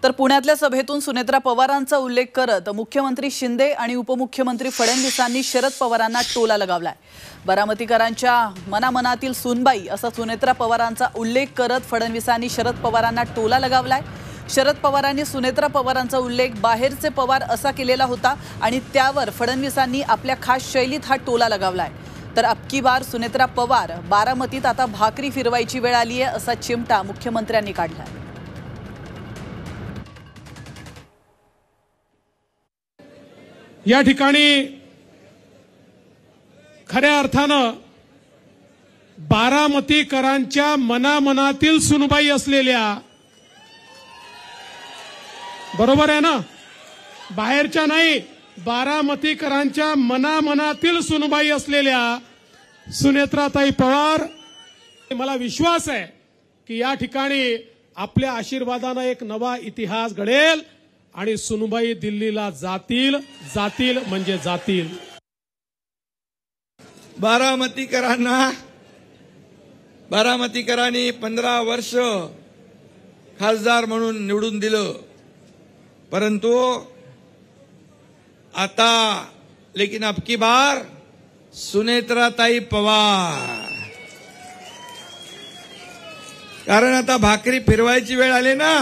तर पुण्यातल्या सभेतून सुनेत्रा पवारांचा उल्लेख करत मुख्यमंत्री शिंदे आणि उपमुख्यमंत्री फडणवीसांनी शरद पवारांना टोला लगावलाय। बारामतीकरांच्या मनामनातील सुनबाई असा सुनेत्रा पवारांचा उल्लेख करत फडणवीसांनी शरद पवारांना टोला लगावलाय। शरद पवारांनी सुनेत्रा पवारांचा उल्लेख बाहेरचे पवार असा केलेला होता आणि त्यावर फडणवीसांनी आपल्या खास शैलीत हा टोला लगावलाय। तर अबकी बार सुनेत्रा पवार बारामतीत आता भाकरी फिरवायची वेळ आली आहे असा चिमटा मुख्यमंत्र्यांनी काढलाय। या ठिकाणी खऱ्या अर्थानं बारामतीकरांच्या मनामनातील सुनबाई असलेल्या, बरोबर आहे ना, बाहेरच्या नाही, बारामतीकरांच्या मनामनातील सुनबाई असलेल्या सुनेत्राताई पवार, मला विश्वास आहे की या ठिकाणी आपल्या आशीर्वादाने एक नवा इतिहास घडेल आणि सुनबाई दिल्लीला जातील म्हणजे जातील। बारामतीकरांनी 15 वर्ष खासदार म्हणून निवडून दिलं, परंतु आता लेकिन अबकी बार सुनेत्राताई पवार, कारण आता भाकरी फिरवायची वेळ आली ना।